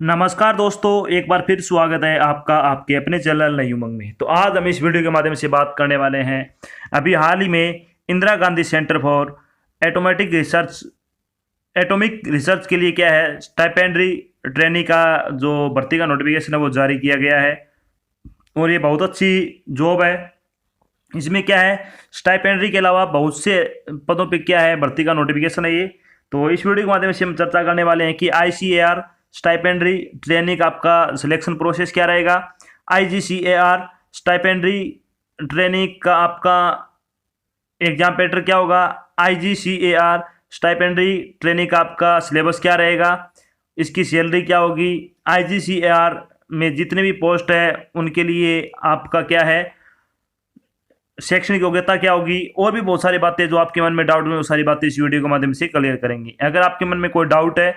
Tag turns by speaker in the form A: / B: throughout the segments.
A: नमस्कार दोस्तों, एक बार फिर स्वागत है आपका आपके अपने चैनल नई उमंग में। तो आज हम इस वीडियो के माध्यम से बात करने वाले हैं अभी हाल ही में Indira Gandhi centre for atomic research के लिए क्या है स्टाइपेंडरी ट्रेनी का जो भर्ती का नोटिफिकेशन है वो जारी किया गया है। और ये बहुत अच्छी जॉब है। इसमें क्या है, स्टाइपेंडरी के अलावा बहुत से पदों पे क्या है भर्ती का नोटिफिकेशन है ये। तो इस वीडियो के माध्यम से हम चर्चा करने वाले हैं कि ICAR स्टाइपेंडरी ट्रेनिंग आपका सिलेक्शन प्रोसेस क्या रहेगा, IGCAR स्टाइपेंडरी ट्रेनिंग का आपका एग्जाम पैटर्न क्या होगा, IGCAR स्टाइपेंडरी ट्रेनिंग का आपका सिलेबस क्या रहेगा, इसकी सैलरी क्या होगी, IGCAR में जितने भी पोस्ट है उनके लिए आपका क्या है शैक्षणिक योग्यता क्या होगी, और भी बहुत सारी बातें जो आपके मन में डाउट में वो सारी बातें इस वीडियो के माध्यम से क्लियर करेंगे। अगर आपके मन में कोई डाउट है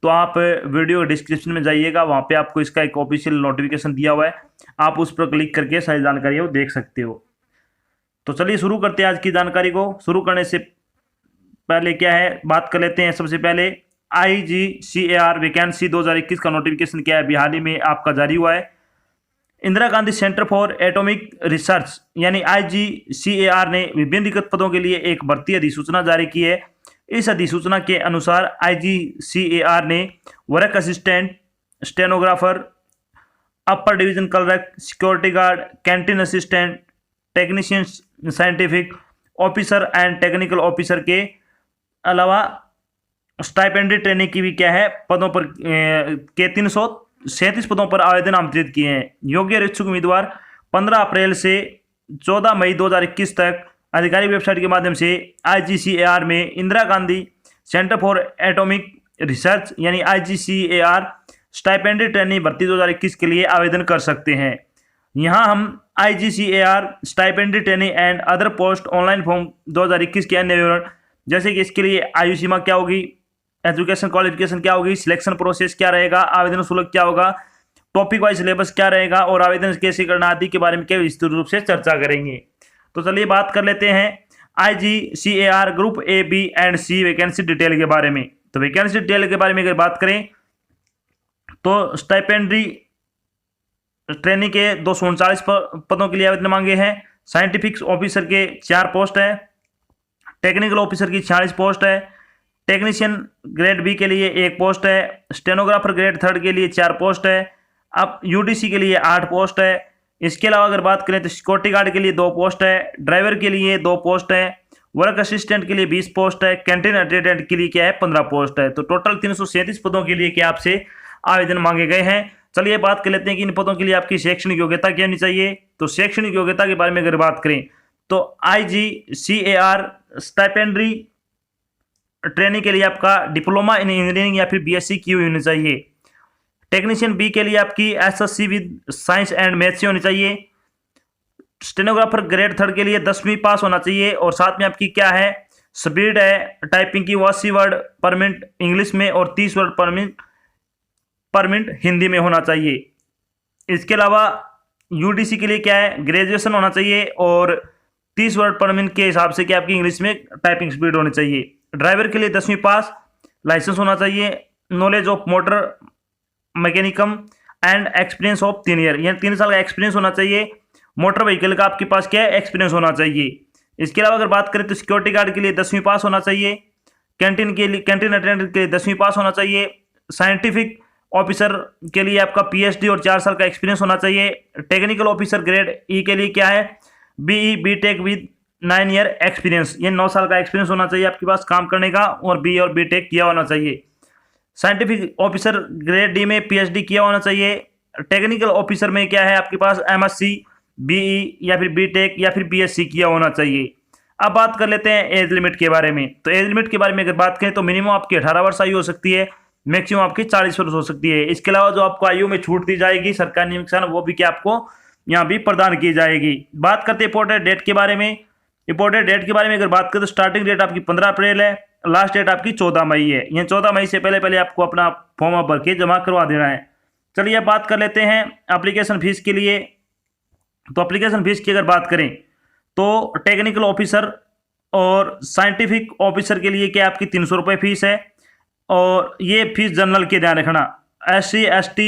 A: तो आप वीडियो डिस्क्रिप्शन में जाइएगा, वहाँ पे आपको इसका एक ऑफिशियल नोटिफिकेशन दिया हुआ है, आप उस पर क्लिक करके सारी जानकारी वो देख सकते हो। तो चलिए शुरू करते हैं आज की जानकारी को। शुरू करने से पहले क्या है बात कर लेते हैं सबसे पहले IGCAR वैकेंसी 2021 का नोटिफिकेशन क्या है, हाल ही में आपका जारी हुआ है। Indira Gandhi centre for atomic research यानी IGCAR ने विभिन्न रिक्त पदों के लिए एक भर्ती अधिसूचना जारी की है। इस अधिसूचना के अनुसार IGCAR ने work assistant, stenographer, upper division clerk, security guard, canteen assistant, technician, scientific officer and technical officer के अलावा स्टाइपेंडरी ट्रेनिंग की भी क्या है पदों पर के 337 पदों पर आवेदन आमंत्रित किए हैं। योग्य और इच्छुक उम्मीदवार 15 अप्रैल से 14 मई 2021 तक आधिकारिक वेबसाइट के माध्यम से IGCAR में Indira Gandhi centre for atomic research यानी IGCAR स्टाइपेंडरी ट्रेनिंग भर्ती 2021 के लिए आवेदन कर सकते हैं। यहाँ हम IGCAR stipendiary training and other post online form 2021 के अन्य विवरण जैसे कि इसके लिए आयु सीमा क्या होगी, एजुकेशन क्वालिफिकेशन क्या होगी, सिलेक्शन प्रोसेस क्या रहेगा, आवेदन शुल्क क्या होगा, टॉपिक वाइज सिलेबस क्या रहेगा और आवेदन कैसे करना आदि के बारे में क्या विस्तृत रूप से चर्चा करेंगे। तो चलिए बात कर लेते हैं IGCAR group A, B and C vacancy detail के बारे में। तो वैकेंसी डिटेल के बारे में अगर बात करें तो स्टाइपेंडरी ट्रेनिंग के 239 पदों के लिए आवेदन मांगे हैं। साइंटिफिक ऑफिसर के 4 पोस्ट है, टेक्निकल ऑफिसर की 46 पोस्ट है, टेक्नीशियन ग्रेड B के लिए 1 पोस्ट है, स्टेनोग्राफर ग्रेड 3 के लिए 4 पोस्ट है, अब UDC के लिए 8 पोस्ट है। इसके अलावा अगर बात करें तो सिक्योरिटी गार्ड के लिए 2 पोस्ट है, ड्राइवर के लिए 2 पोस्ट है, वर्क असिस्टेंट के लिए 20 पोस्ट है, कैंटीन अटेंडेंट के लिए क्या है 15 पोस्ट है। तो टोटल 337 पदों के लिए क्या आपसे आवेदन मांगे गए हैं। चलिए बात कर लेते हैं कि इन पदों के लिए आपकी शैक्षणिक योग्यता क्या होनी चाहिए। तो शैक्षणिक योग्यता के बारे में अगर बात करें तो IGCAR स्टाइपेंडरी ट्रेनिंग के लिए आपका डिप्लोमा इन इंजीनियरिंग या फिर BSc की हुई होनी चाहिए। टेक्नीशियन B के लिए आपकी SSC with science and maths से होनी चाहिए। स्टेनोग्राफर ग्रेड 3 के लिए 10वीं पास होना चाहिए और साथ में आपकी क्या है स्पीड है टाइपिंग की 80 वर्ड पर मिनट इंग्लिश में और 30 वर्ड पर मिनट हिंदी में होना चाहिए। इसके अलावा UDC के लिए क्या है ग्रेजुएशन होना चाहिए और 30 वर्ड पर मिनट के हिसाब से क्या आपकी इंग्लिश में टाइपिंग स्पीड होनी चाहिए। ड्राइवर के लिए 10वीं पास, लाइसेंस होना चाहिए, knowledge of motor mechanism and experience of 3 year यानी 3 साल का एक्सपीरियंस होना चाहिए। मोटर व्हीकल का आपके पास क्या है एक्सपीरियंस होना चाहिए। इसके अलावा अगर बात करें तो सिक्योरिटी गार्ड के लिए 10वीं पास होना चाहिए, कैंटीन अटेंडेंट के लिए 10वीं पास होना चाहिए, साइंटिफिक ऑफिसर के लिए आपका PhD और 4 साल का एक्सपीरियंस होना चाहिए। टेक्निकल ऑफिसर ग्रेड E के लिए क्या है BE BTech with 9 year experience ये 9 साल का एक्सपीरियंस होना चाहिए आपके पास काम करने का और BE और BTech किया होना चाहिए। साइंटिफिक ऑफिसर ग्रेड D में PhD किया होना चाहिए। टेक्निकल ऑफिसर में क्या है आपके पास MSc BE या फिर BTech या फिर BSc किया होना चाहिए। अब बात कर लेते हैं एज लिमिट के बारे में। तो एज लिमिट के बारे में अगर बात करें तो मिनिमम आपकी 18 वर्ष आयु हो सकती है, मैक्सिमम आपकी 40 वर्ष हो सकती है। इसके अलावा जो आपको आयु में छूट दी जाएगी सरकारी नियम के अनुसार वो भी क्या आपको यहाँ भी प्रदान की जाएगी। बात करते हैं इंपॉर्टेंट डेट के बारे में। इंपॉर्टेंट डेट के बारे में अगर बात करें तो स्टार्टिंग डेट आपकी 15 अप्रैल है, लास्ट डेट आपकी 14 मई है। ये 14 मई से पहले पहले आपको अपना फॉर्म भर के जमा करवा देना है। चलिए अब बात कर लेते हैं एप्लीकेशन फीस के लिए। तो एप्लीकेशन फीस की अगर बात करें तो टेक्निकल ऑफिसर और साइंटिफिक ऑफिसर के लिए क्या आपकी 300 रुपये फीस है और ये फीस जनरल के ध्यान रखना। SC ST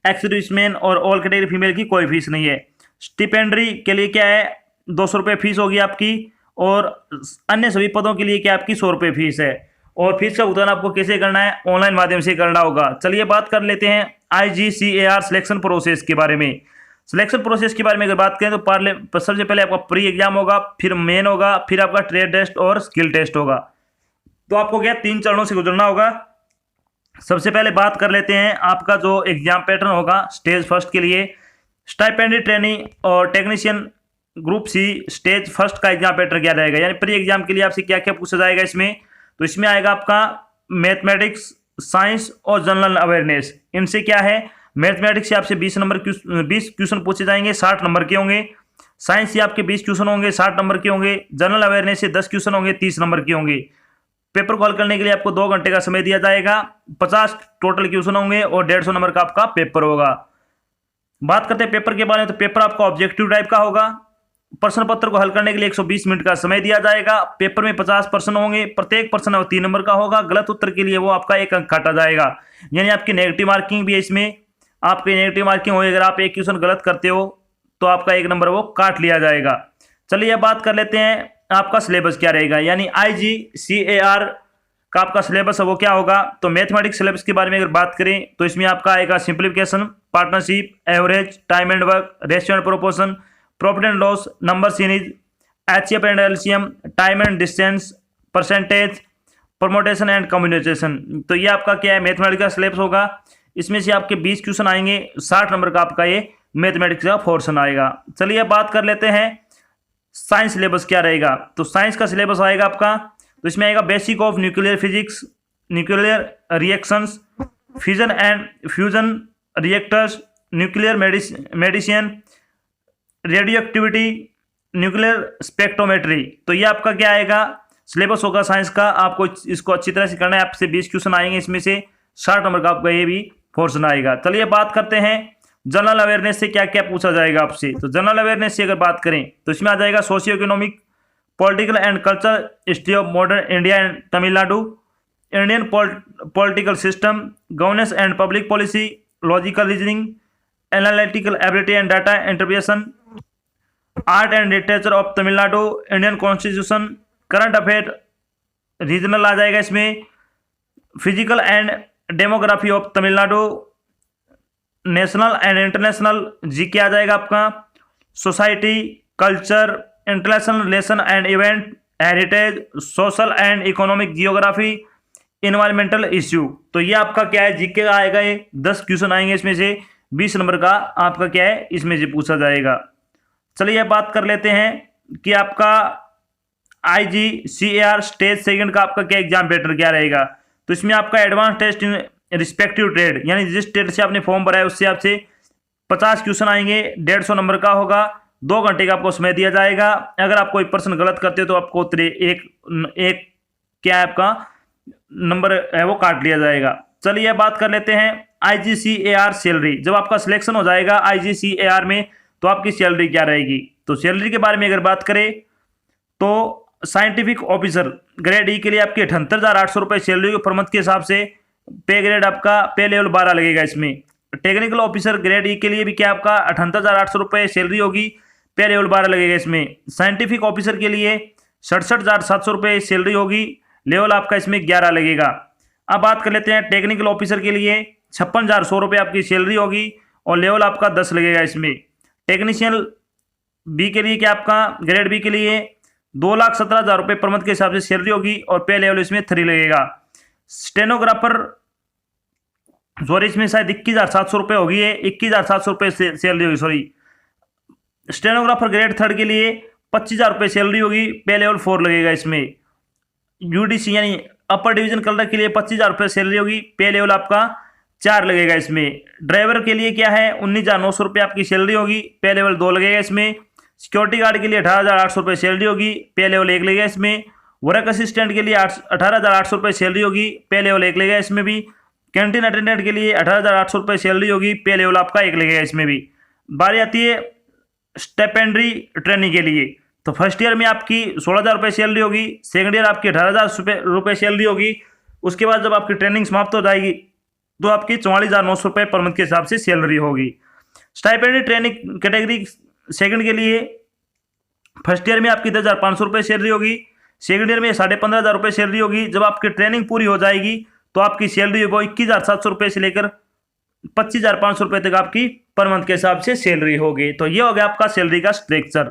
A: एक्स सर्विसमैन और ऑल कैटेगरी फीमेल की कोई फीस नहीं है। स्टिपेंडरी के लिए क्या है 200 रुपये फीस होगी आपकी, और अन्य सभी पदों के लिए क्या आपकी 100 रुपये फीस है। और फीस का भुगतान आपको कैसे करना है, ऑनलाइन माध्यम से करना होगा। चलिए बात कर लेते हैं IGCAR सिलेक्शन प्रोसेस के बारे में। सिलेक्शन प्रोसेस के बारे में अगर बात करें तो सबसे पहले आपका प्री एग्जाम होगा, फिर मेन होगा, फिर आपका ट्रेड टेस्ट और स्किल टेस्ट होगा। तो आपको क्या 3 चरणों से गुजरना होगा। सबसे पहले बात कर लेते हैं आपका जो एग्जाम पैटर्न होगा स्टेज फर्स्ट के लिए। स्टाइपेंडरी ट्रेनिंग और technician group C stage first का एग्जाम पैटर्न क्या रहेगा, यानी प्री एग्जाम के लिए आपसे क्या क्या पूछा जाएगा इसमें। तो इसमें आएगा आपका मैथमेटिक्स, साइंस और जनरल अवेयरनेस। इनसे क्या है, मैथमेटिक्स से आपसे 20 क्वेश्चन पूछे जाएंगे, 60 नंबर के होंगे। साइंस से आपके 20 क्वेश्चन होंगे, 60 नंबर के होंगे। जनरल अवेयरनेस से 10 क्वेश्चन होंगे, 30 नंबर के होंगे। पेपर को हल करने के लिए आपको 2 घंटे का समय दिया जाएगा। 50 टोटल क्वेश्चन होंगे और 150 नंबर का आपका पेपर होगा। बात करते हैं पेपर के बारे में, तो पेपर आपका ऑब्जेक्टिव टाइप का होगा। प्रश्न पत्र को हल करने के लिए 120 मिनट का समय दिया जाएगा। पेपर में 50 प्रश्न होंगे, प्रत्येक प्रश्न 3 नंबर का होगा। गलत उत्तर के लिए वो आपका 1 अंक काटा जाएगा, यानी आपकी नेगेटिव मार्किंग भी है इसमें। आपकी नेगेटिव मार्किंग होगी, अगर आप एक क्वेश्चन गलत करते हो तो आपका 1 नंबर वो काट लिया जाएगा। चलिए बात कर लेते हैं आपका सिलेबस क्या रहेगा, यानी IGCAR का आपका सिलेबस है वो क्या होगा। तो मैथमेटिक्स सिलेबस के बारे में अगर बात करें तो इसमें आपका आएगा simplification, partnership, average, time and work, ratio and proportion, profit and loss, number series, HCF and LCM, time and distance, percentage, permutation and communication. तो ये आपका क्या है मैथमेटिक्स का सिलेबस होगा। इसमें से आपके 20 क्वेश्चन आएंगे, 60 नंबर का आपका ये मैथमेटिक्स का पोर्शन आएगा। चलिए बात कर लेते हैं साइंस सिलेबस क्या रहेगा। तो साइंस का सिलेबस आएगा आपका, तो इसमें आएगा basic of nuclear physics, nuclear reactions, fission and fusion reactors, nuclear medicine, radio activity, nuclear spectrometry. तो ये आपका क्या आएगा सिलेबस होगा साइंस का। आपको इसको अच्छी तरह से करना है। आपसे 20 क्वेश्चन आएंगे, इसमें से 60 नंबर का आपका ये भी पोर्शन आएगा। चलिए बात करते हैं जनरल अवेयरनेस से क्या क्या पूछा जाएगा आपसे। तो जनरल अवेयरनेस से अगर बात करें तो इसमें आ जाएगा socio economic, political and culture, history of modern India and Tamil Nadu, Indian political system, governance and public policy, logical reasoning, analytical ability and data interpretation, art and literature of Tamil Nadu, Indian constitution, current affair regional आ जाएगा इसमें, physical and demography of Tamil Nadu, national and international GK आ जाएगा आपका, society, culture, international relation and event, heritage, social and economic geography, environmental issue. तो ये आपका क्या है GK का आएगा। ये 10 क्वेश्चन आएंगे, इसमें से 20 नंबर का आपका क्या है इसमें से पूछा जाएगा। चलिए बात कर लेते हैं कि आपका IGCAR स्टेज सेकंड का आपका क्या एग्जाम पैटर्न क्या रहेगा। तो इसमें आपका advance test in respective trade, यानी जिस ट्रेड से आपने फॉर्म भरा है उससे आपसे 50 क्वेश्चन आएंगे, 150 नंबर का होगा। 2 घंटे का आपको समय दिया जाएगा। अगर आप कोई प्रश्न गलत करते हो तो आपको एक क्या है आपका नंबर है वो काट लिया जाएगा। चलिए बात कर लेते हैं IGCAR सैलरी। जब आपका सिलेक्शन हो जाएगा IGCAR में तो आपकी सैलरी क्या रहेगी। तो सैलरी के बारे में अगर बात करें तो साइंटिफिक ऑफिसर ग्रेड E के लिए आपकी 78,800 रुपये सैलरी पर मंथ के हिसाब से। पे ग्रेड आपका पे लेवल 12 लगेगा इसमें। टेक्निकल ऑफिसर ग्रेड E के लिए भी क्या आपका 78,800 रुपये सैलरी होगी, पे लेवल 12 लगेगा इसमें। साइंटिफिक ऑफिसर के लिए 67,700 रुपये सैलरी होगी, लेवल आपका इसमें 11 लगेगा। अब बात कर लेते हैं टेक्निकल ऑफिसर के लिए 56,100 रुपये आपकी सैलरी होगी और लेवल आपका 10 लगेगा इसमें। टेक्नीशियन बी के लिए क्या आपका ग्रेड बी के लिए 2,17,000 रुपये पर मंथ के हिसाब से सैलरी होगी और पे लेवल इसमें 3 लगेगा। स्टेनोग्राफर सॉरी इसमें शायद 21,700 रुपये होगी, 21,700 रुपये सैलरी होगी सॉरी। स्टेनोग्राफर ग्रेड थर्ड के लिए 25,000 रुपये सैलरी होगी, पे लेवल 4 लगेगा इसमें। UDC यानी अपर डिवीजन कलर के लिए 25,000 रुपये सैलरी होगी, पे लेवल आपका 4 लगेगा इसमें। ड्राइवर के लिए क्या है 19,900 रुपये आपकी सैलरी होगी, पे लेवल 2 लगेगा इसमें। सिक्योरिटी गार्ड के लिए 18,800 रुपये सैलरी होगी, पे लेवल 1 लगेगा इसमें। वर्क असिस्टेंट के लिए 18,800 रुपये सैलरी होगी, पे लेवल 1 लगेगा इसमें भी। कैंटीन अटेंडेंट के लिए 18,800 रुपये सैलरी होगी, पे लेवल आपका 1 लगेगा इसमें भी। बारी आती है स्टेपेंडरी ट्रेनिंग के लिए। तो फर्स्ट ईयर में आपकी 16,000 रुपये सैलरी होगी, सेकंड ईयर आपकी 18,000 रुपये सैलरी होगी। उसके बाद जब आपकी ट्रेनिंग समाप्त हो जाएगी तो आपकी 44,900 रुपये पर मंथ के हिसाब से सैलरी होगी। स्टाइपेंड ट्रेनिंग कैटेगरी सेकंड के लिए फर्स्ट ईयर में आपकी 10,500 रुपये सैलरी होगी, सेकंड ईयर में 15,500 रुपये सैलरी होगी। जब आपकी ट्रेनिंग पूरी हो जाएगी तो आपकी सैलरी वो 21,700 रुपये से लेकर 25,500 रुपये तक आपकी पर मंथ के हिसाब से सैलरी होगी। तो ये हो गया आपका सैलरी का स्ट्रक्चर।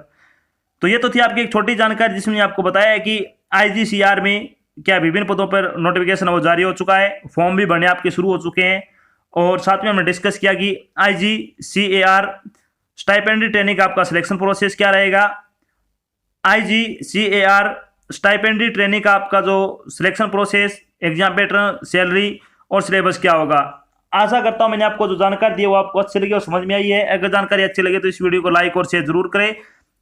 A: तो ये तो थी आपकी एक छोटी जानकारी जिसमें आपको बताया है कि IGCR में क्या विभिन्न पदों पर नोटिफिकेशन वो जारी हो चुका है, फॉर्म भी भरने आपके शुरू हो चुके हैं, और साथ में हमने डिस्कस किया कि IGCAR स्टाइपेंड्री ट्रेनिंग का आपका सिलेक्शन प्रोसेस क्या रहेगा, IGCAR स्टाइपेंड्री ट्रेनिंग का आपका जो selection process, exam pattern, salary और सिलेबस क्या होगा। आशा करता हूं मैंने आपको जो जानकारी दी है वो आपको अच्छी लगी और समझ में आई है। अगर जानकारी अच्छी लगे तो इस वीडियो को लाइक और शेयर जरूर करें।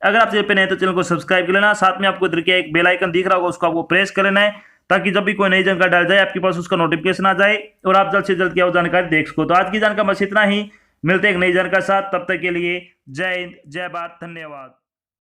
A: अगर आप चैनल पे नए तो चैनल को सब्सक्राइब कर लेना, साथ में आपको इधर के एक बेल आइकन दिख रहा होगा उसको आपको प्रेस कर लेना है, ताकि जब भी कोई नई जानकारी डाल जाए आपके पास उसका नोटिफिकेशन आ जाए और आप जल्द से जल्द क्या वो जानकारी देख सको। तो आज की जानकारी बस इतना ही, मिलते हैं एक नई जानकारी के साथ, तब तक के लिए जय हिंद, जय भारत, धन्यवाद।